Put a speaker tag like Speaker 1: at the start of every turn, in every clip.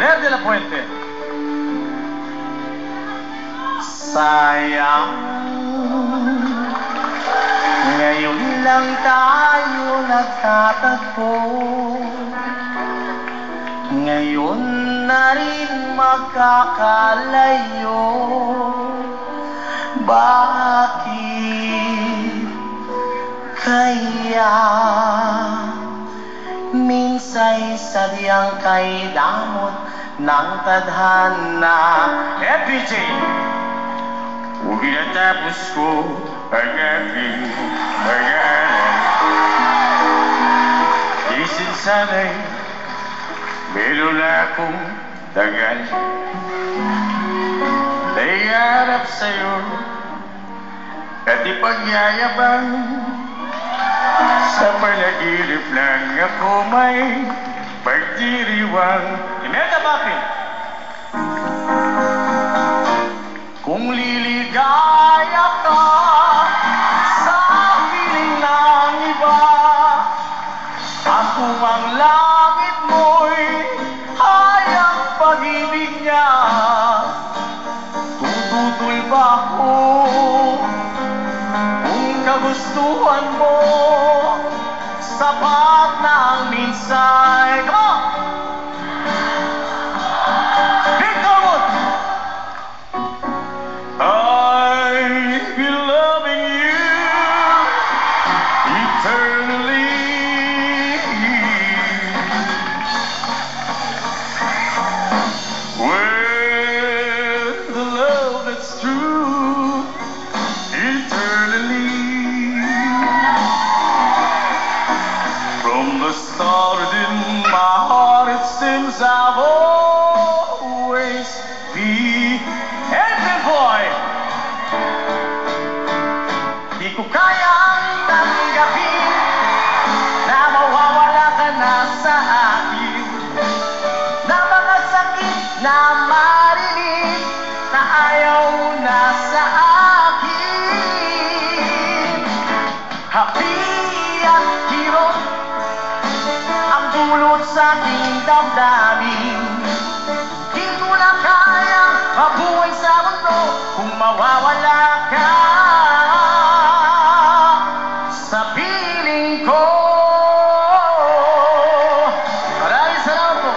Speaker 1: Soler de la Puente. Sayang, ngayon lang tayo nagtatagpo. Ngayon na rin magkakalayo. Bakit kaya minsa'y sadyang kay damot ng tadhana? FPJ! Kung inatapos ko ang aking pangalan, isin sana'y meron akong tagal. Naiharap sa'yo at ipagyayabang sa panaginip lang ako may pagdiriwang. Imelda Bapin! Kung liligaya ka sa piling ng iba, at kung ang langit mo'y hayang pag-ibig niya, tututol ba ako kung kagustuhan mo sapat na ang minsay? Come on! Victor Wood! I've been loving you eternally. With the love that's true eternally. From the start in my heart it seems I've always been. Every boy, di ko kayang tanggapin na mawawala ka na sa akin, na mga sakit na marinig na ayaw na sa akin. Happy at hirot ang dulot sa aking damdamin. Di ko na kayang mabuhay sa mundo kung mawawala ka sa piling ko. Maraming salamat po.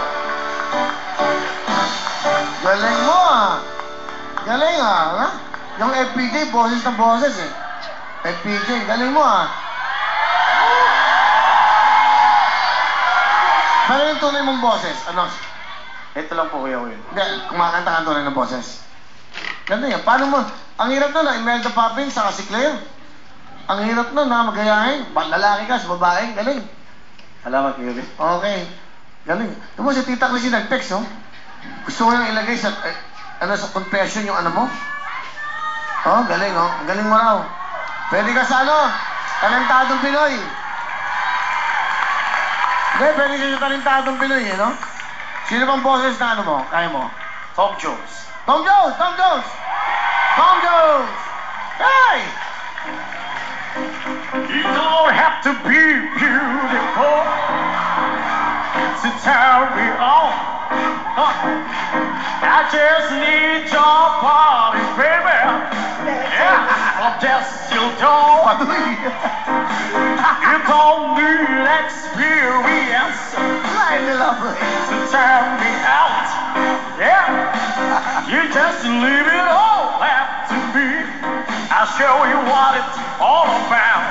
Speaker 2: Galing mo ah. Galing ah. Ha? Yung FPJ, boses na boses eh. FPJ, galing mo ah. Ano yung tunay mong boses? Ano?
Speaker 1: Ito lang po, Kuya Will.
Speaker 2: Hindi, kumakanta ka tunay ng boses. Ganda yan. Paano mo? Ang hirap nun na Imelda Papin sa si Claire. Ang hirap nun na magayahin. Lalaki ka sa babae. Galing.
Speaker 1: Salamat, Kuya Will.
Speaker 2: Okay. Galing. Ito mo si Tita Chrissy nag-text, no? Gusto ko yung ilagay sa, sa confession yung ano mo? Oh, galing, oh. Ang galing mo raw. Pwede ka sa talentadong Pinoy. Hindi, pwede ka sa talentadong Pinoy, no? Sino bang boses na mo? Kaya mo?
Speaker 1: Tom Jones.
Speaker 2: Tom Jones! Tom Jones! Tom Jones! Hey!
Speaker 1: You don't have to be beautiful to tell me on. I just need your body, baby. Yeah, from dusk till dawn. You don't need experience to turn me out. Yeah, you just leave it all up to me. I'll show you what it's all about.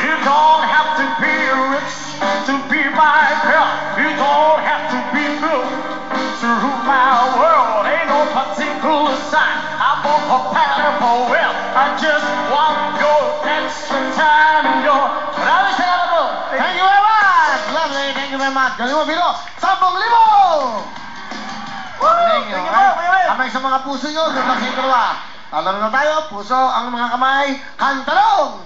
Speaker 1: You don't have to be rich to be my girl. You don't have to be good to rule my world. Ain't no particular sign I'm more compatible with. I just want your extra time and your...
Speaker 2: Maraming salamat po. Thank you very much. Lovely. Thank you very much. Galing mo, Bino. 10,000! Thank you. Kamay sa mga puso nyo. Doon lang sa intro. Talaro na tayo. Puso ang mga kamay. Kantalong!